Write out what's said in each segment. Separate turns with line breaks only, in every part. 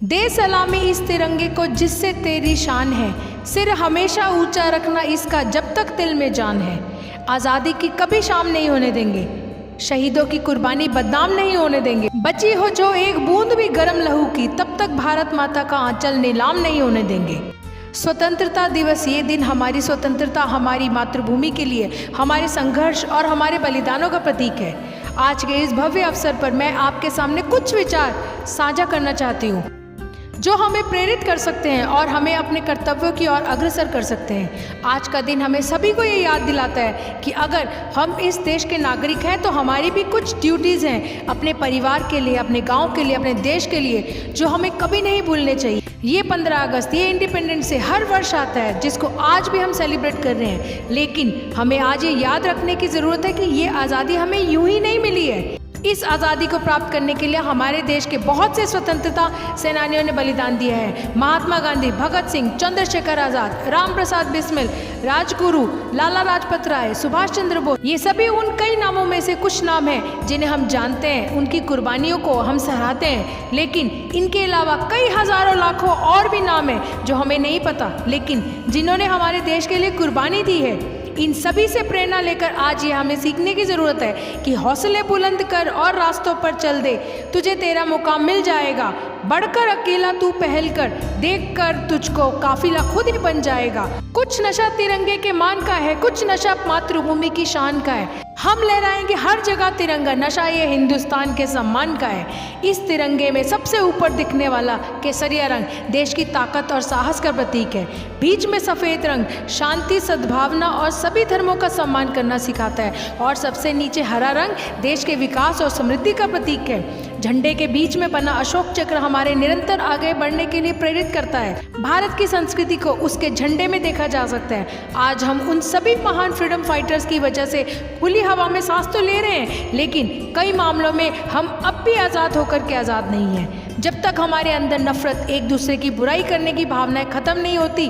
दे सलामी इस तिरंगे को जिससे तेरी शान है, सिर हमेशा ऊंचा रखना इसका जब तक दिल में जान है। आज़ादी की कभी शाम नहीं होने देंगे, शहीदों की कुर्बानी बदनाम नहीं होने देंगे। बची हो जो एक बूंद भी गर्म लहू की, तब तक भारत माता का आंचल नीलाम नहीं होने देंगे। स्वतंत्रता दिवस ये दिन हमारी स्वतंत्रता, हमारी मातृभूमि के लिए हमारे संघर्ष और हमारे बलिदानों का प्रतीक है। आज के इस भव्य अवसर पर मैं आपके सामने कुछ विचार साझा करना चाहती हूँ जो हमें प्रेरित कर सकते हैं और हमें अपने कर्तव्यों की ओर अग्रसर कर सकते हैं। आज का दिन हमें सभी को ये याद दिलाता है कि अगर हम इस देश के नागरिक हैं तो हमारी भी कुछ ड्यूटीज़ हैं अपने परिवार के लिए, अपने गांव के लिए, अपने देश के लिए, जो हमें कभी नहीं भूलने चाहिए। ये 15 अगस्त, ये इंडिपेंडेंस डे हर वर्ष आता है, जिसको आज भी हम सेलिब्रेट कर रहे हैं। लेकिन हमें आज ये याद रखने की ज़रूरत है कि ये आज़ादी हमें यूं ही नहीं मिली है। इस आज़ादी को प्राप्त करने के लिए हमारे देश के बहुत से स्वतंत्रता सेनानियों ने बलिदान दिया है। महात्मा गांधी, भगत सिंह, चंद्रशेखर आज़ाद, राम प्रसाद बिस्मिल, राजगुरु, लाला लाजपत राय, सुभाष चंद्र बोस, ये सभी उन कई नामों में से कुछ नाम हैं जिन्हें हम जानते हैं, उनकी कुर्बानियों को हम सराहते हैं। लेकिन इनके अलावा कई हज़ारों लाखों और भी नाम हैं जो हमें नहीं पता, लेकिन जिन्होंने हमारे देश के लिए कुर्बानी दी है। इन सभी से प्रेरणा लेकर आज ये हमें सीखने की ज़रूरत है कि हौसले बुलंद कर और रास्तों पर चल दे, तुझे तेरा मुकाम मिल जाएगा। बढ़कर अकेला तू पहल कर, देख कर तुझको काफिला खुद ही बन जाएगा। कुछ नशा तिरंगे के मान का है, कुछ नशा मातृभूमि की शान का है। हम लहराएंगे हर जगह तिरंगा, नशा ये हिंदुस्तान के सम्मान का है। इस तिरंगे में सबसे ऊपर दिखने वाला केसरिया रंग देश की ताकत और साहस का प्रतीक है। बीच में सफ़ेद रंग शांति, सद्भावना और सभी धर्मों का सम्मान करना सिखाता है। और सबसे नीचे हरा रंग देश के विकास और समृद्धि का प्रतीक है। झंडे के बीच में बना अशोक चक्र हमारे निरंतर आगे बढ़ने के लिए प्रेरित करता है। भारत की संस्कृति को उसके झंडे में देखा जा सकता है। आज हम उन सभी महान फ्रीडम फाइटर्स की वजह से खुली हवा में सांस तो ले रहे हैं, लेकिन कई मामलों में हम अब भी आज़ाद होकर के आज़ाद नहीं हैं। जब तक हमारे अंदर नफरत, एक दूसरे की बुराई करने की भावनाएं खत्म नहीं होती,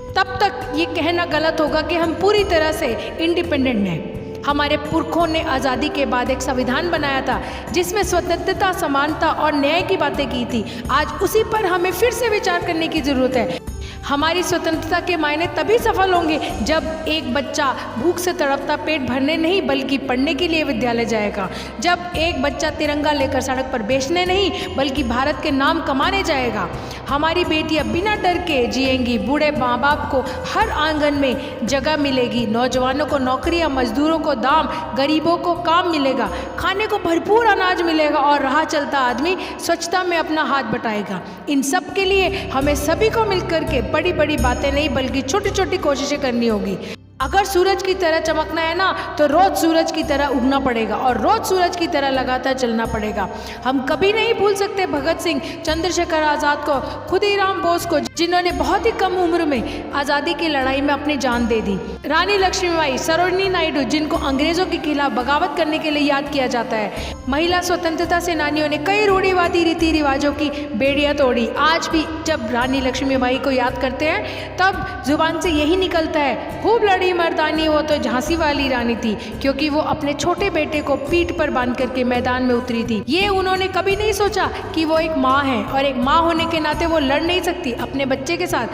तब तक ये कहना गलत होगा कि हम पूरी तरह से इंडिपेंडेंट हैं। हमारे पुरखों ने आज़ादी के बाद एक संविधान बनाया था जिसमें स्वतंत्रता, समानता और न्याय की बातें की थी। आज उसी पर हमें फिर से विचार करने की ज़रूरत है। हमारी स्वतंत्रता के मायने तभी सफल होंगे जब एक बच्चा भूख से तड़पता पेट भरने नहीं बल्कि पढ़ने के लिए विद्यालय जाएगा। जब एक बच्चा तिरंगा लेकर सड़क पर बेचने नहीं बल्कि भारत के नाम कमाने जाएगा। हमारी बेटियां बिना डर के जिएंगी। बूढ़े माँ बाप को हर आंगन में जगह मिलेगी। नौजवानों को नौकरियां, मजदूरों को दाम, गरीबों को काम मिलेगा। खाने को भरपूर अनाज मिलेगा और राह चलता आदमी स्वच्छता में अपना हाथ बटाएगा। इन सब के लिए हमें सभी को मिलकर के बड़ी बड़ी बातें नहीं बल्कि छोटी छोटी कोशिशें करनी होगी। अगर सूरज की तरह चमकना है ना, तो रोज सूरज की तरह उगना पड़ेगा और रोज सूरज की तरह लगातार चलना पड़ेगा। हम कभी नहीं भूल सकते भगत सिंह, चंद्रशेखर आज़ाद को, खुदीराम बोस को, जिन्होंने बहुत ही कम उम्र में आज़ादी की लड़ाई में अपनी जान दे दी। रानी लक्ष्मीबाई, सरोजिनी नायडू, जिनको अंग्रेजों के खिलाफ बगावत करने के लिए याद किया जाता है। महिला स्वतंत्रता सेनानियों ने कई रूढ़िवादी रीति रिवाजों की बेड़ियां तोड़ी। आज भी जब रानी लक्ष्मीबाई को याद करते हैं तब जुबान से यही निकलता है, खूब लड़ी मर्दानी वो तो झांसी वाली रानी थी, क्योंकि वो अपने छोटे बेटे को पीठ पर बांध करके मैदान में उतरी थी। ये उन्होंने कभी नहीं सोचा कि वो एक माँ है और एक माँ होने के नाते वो लड़ नहीं सकती अपने बच्चे के साथ।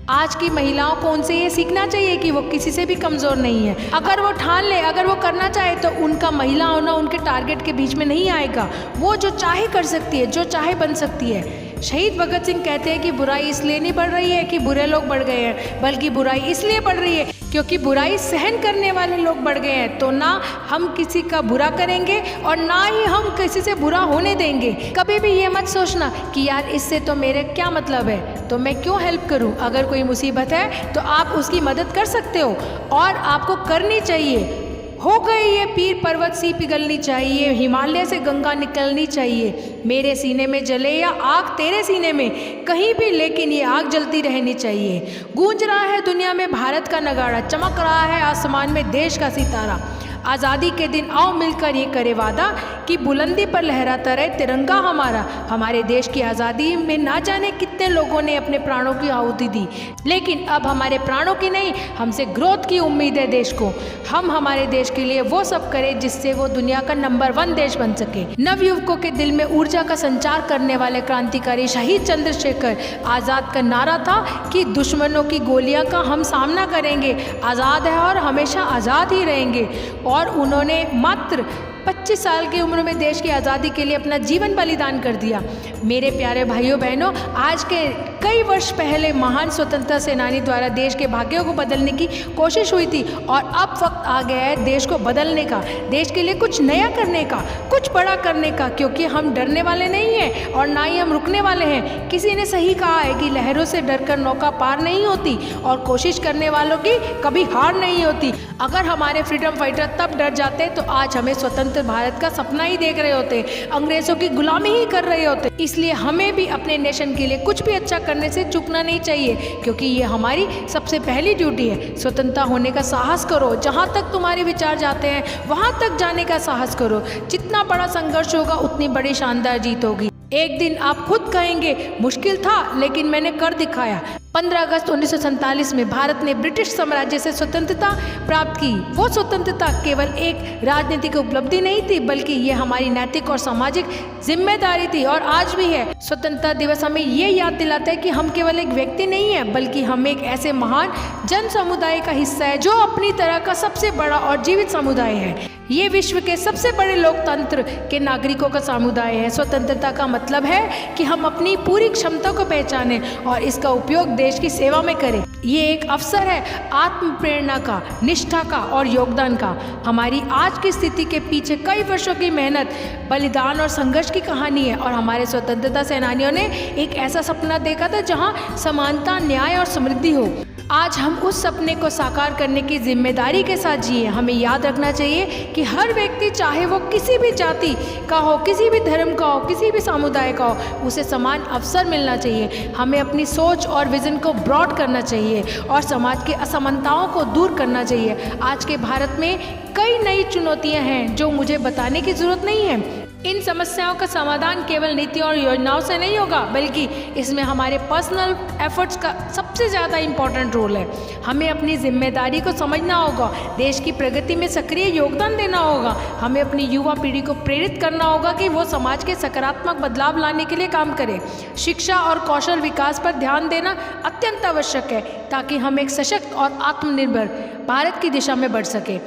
आज की महिलाओं को उनसे ये सीखना चाहिए कि वो किसी से भी कमज़ोर नहीं है। अगर वो ठान ले, अगर वो करना चाहे तो उनका महिला होना उनके टारगेट के बीच में नहीं आएगा। वो जो चाहे कर सकती है, जो चाहे बन सकती है। शहीद भगत सिंह कहते हैं कि बुराई इसलिए नहीं बढ़ रही है कि बुरे लोग बढ़ गए हैं, बल्कि बुराई इसलिए बढ़ रही है क्योंकि बुराई सहन करने वाले लोग बढ़ गए हैं। तो ना हम किसी का बुरा करेंगे और ना ही हम किसी से बुरा होने देंगे। कभी भी ये मत सोचना कि यार इससे तो मेरे क्या मतलब है, तो मैं क्यों हेल्प करूं। अगर कोई मुसीबत है तो आप उसकी मदद कर सकते हो और आपको करनी चाहिए। हो गई ये पीर पर्वत सी पिघलनी चाहिए, हिमालय से गंगा निकलनी चाहिए। मेरे सीने में जले या आग तेरे सीने में, कहीं भी लेकिन ये आग जलती रहनी चाहिए। गूंज रहा है दुनिया में भारत का नगाड़ा, चमक रहा है आसमान में देश का सितारा। आज़ादी के दिन आओ मिलकर ये करे वादा कि बुलंदी पर लहराता रहे तिरंगा हमारा। हमारे देश की आज़ादी में ना जाने कितने लोगों ने अपने प्राणों की आहुति दी, लेकिन अब हमारे प्राणों की नहीं, हमसे ग्रोथ की उम्मीद है देश को। हम हमारे देश के लिए वो सब करें जिससे वो दुनिया का नंबर 1 देश बन सके। नवयुवकों के दिल में ऊर्जा का संचार करने वाले क्रांतिकारी शहीद चंद्रशेखर आज़ाद का नारा था कि दुश्मनों की गोलियां का हम सामना करेंगे, आज़ाद है और हमेशा आज़ाद ही रहेंगे। और उन्होंने मात्र 25 साल की उम्र में देश की आज़ादी के लिए अपना जीवन बलिदान कर दिया। मेरे प्यारे भाइयों बहनों, आज के कई वर्ष पहले महान स्वतंत्रता सेनानी द्वारा देश के भाग्यों को बदलने की कोशिश हुई थी और अब वक्त आ गया है देश को बदलने का, देश के लिए कुछ नया करने का, कुछ बड़ा करने का, क्योंकि हम डरने वाले नहीं हैं और ना ही हम रुकने वाले हैं। किसी ने सही कहा है कि लहरों से डरकर नौका पार नहीं होती और कोशिश करने वालों की कभी हार नहीं होती। अगर हमारे फ्रीडम फाइटर तब डर जाते तो आज हमें स्वतंत्र भारत का सपना ही देख रहे होते, अंग्रेजों की गुलामी ही कर रहे होते। इसलिए हमें भी अपने नेशन के लिए कुछ भी अच्छा करने से चूकना नहीं चाहिए, क्योंकि ये हमारी सबसे पहली ड्यूटी है। स्वतंत्रता होने का साहस करो, जहाँ तक तुम्हारे विचार जाते हैं वहाँ तक जाने का साहस करो। जितना बड़ा संघर्ष होगा उतनी बड़ी शानदार जीत होगी। एक दिन आप खुद कहेंगे मुश्किल था लेकिन मैंने कर दिखाया। 15 अगस्त 1947 में भारत ने ब्रिटिश साम्राज्य से स्वतंत्रता प्राप्त की। वो स्वतंत्रता केवल एक राजनीतिक उपलब्धि नहीं थी, बल्कि ये हमारी नैतिक और सामाजिक जिम्मेदारी थी और आज भी है। स्वतंत्रता दिवस हमें ये याद दिलाता है कि हम केवल एक व्यक्ति नहीं है, बल्कि हम एक ऐसे महान जन समुदाय का हिस्सा है जो अपनी तरह का सबसे बड़ा और जीवित समुदाय है। ये विश्व के सबसे बड़े लोकतंत्र के नागरिकों का समुदाय है। स्वतंत्रता का मतलब है कि हम अपनी पूरी क्षमता को पहचानें और इसका उपयोग देश की सेवा में करें। ये एक अवसर है आत्म प्रेरणा का, निष्ठा का और योगदान का। हमारी आज की स्थिति के पीछे कई वर्षों की मेहनत, बलिदान और संघर्ष की कहानी है और हमारे स्वतंत्रता सेनानियों ने एक ऐसा सपना देखा था जहां समानता, न्याय और समृद्धि हो। आज हम उस सपने को साकार करने की जिम्मेदारी के साथ जिए। हमें याद रखना चाहिए कि हर व्यक्ति, चाहे वो किसी भी जाति का हो, किसी भी धर्म का हो, किसी भी समुदाय का हो, उसे समान अवसर मिलना चाहिए। हमें अपनी सोच और विजन को ब्रॉड करना चाहिए और समाज की असमानताओं को दूर करना चाहिए। आज के भारत में कई नई चुनौतियां हैं जो मुझे बताने की जरूरत नहीं है। इन समस्याओं का समाधान केवल नीतियों और योजनाओं से नहीं होगा, बल्कि इसमें हमारे पर्सनल एफर्ट्स का सबसे ज़्यादा इम्पोर्टेंट रोल है। हमें अपनी जिम्मेदारी को समझना होगा, देश की प्रगति में सक्रिय योगदान देना होगा। हमें अपनी युवा पीढ़ी को प्रेरित करना होगा कि वो समाज के सकारात्मक बदलाव लाने के लिए काम करे। शिक्षा और कौशल विकास पर ध्यान देना अत्यंत आवश्यक है ताकि हम एक सशक्त और आत्मनिर्भर भारत की दिशा में बढ़ सके।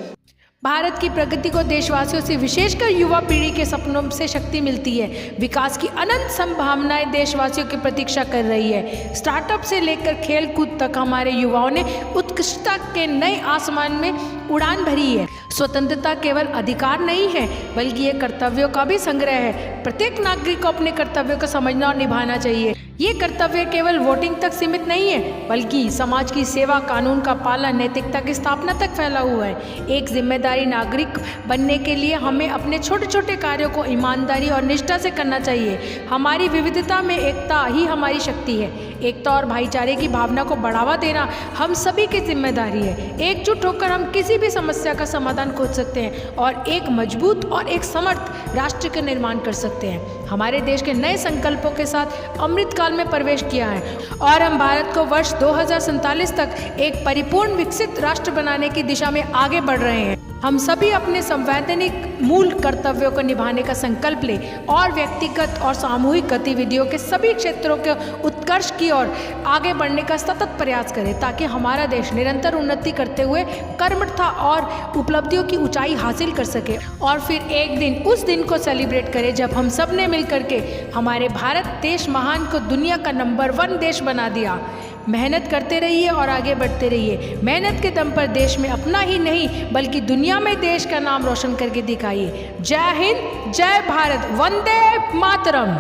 भारत की प्रगति को देशवासियों से, विशेषकर युवा पीढ़ी के सपनों से शक्ति मिलती है। विकास की अनंत संभावनाएं देशवासियों की प्रतीक्षा कर रही है। स्टार्टअप से लेकर खेल कूद तक हमारे युवाओं ने उत्कृष्टता के नए आसमान में उड़ान भरी है। स्वतंत्रता केवल अधिकार नहीं है, बल्कि ये कर्तव्यों का भी संग्रह है। प्रत्येक नागरिक को अपने कर्तव्यों को समझना और निभाना चाहिए। ये कर्तव्य केवल वोटिंग तक सीमित नहीं है, बल्कि समाज की सेवा, कानून का पालन, नैतिकता की स्थापना तक फैला हुआ है। एक जिम्मेदारी नागरिक बनने के लिए हमें अपने छोटे छोटे कार्यों को ईमानदारी और निष्ठा से करना चाहिए। हमारी विविधता में एकता ही हमारी शक्ति है। एकता और भाईचारे की भावना को बढ़ावा देना हम सभी की जिम्मेदारी है। एकजुट होकर हम किसी भी समस्या का समाधान खोज सकते हैं और एक मजबूत और एक समर्थ राष्ट्र का निर्माण कर सकते हैं। हमारे देश के नए संकल्पों के साथ अमृतकाल में प्रवेश किया है और हम भारत को वर्ष 2047 तक एक परिपूर्ण विकसित राष्ट्र बनाने की दिशा में आगे बढ़ रहे हैं। हम सभी अपने संवैधानिक मूल कर्तव्यों को निभाने का संकल्प लें और व्यक्तिगत और सामूहिक गतिविधियों के सभी क्षेत्रों के उत्कर्ष की ओर आगे बढ़ने का सतत प्रयास करें, ताकि हमारा देश निरंतर उन्नति करते हुए कर्मठता और उपलब्धियों की ऊंचाई हासिल कर सके। और फिर एक दिन उस दिन को सेलिब्रेट करें जब हम सब ने मिलकर के हमारे भारत देश महान को दुनिया का नंबर 1 देश बना दिया। मेहनत करते रहिए और आगे बढ़ते रहिए। मेहनत के दम पर देश में अपना ही नहीं बल्कि दुनिया में देश का नाम रोशन करके दिखाइए। जय हिंद, जय भारत, वंदे मातरम।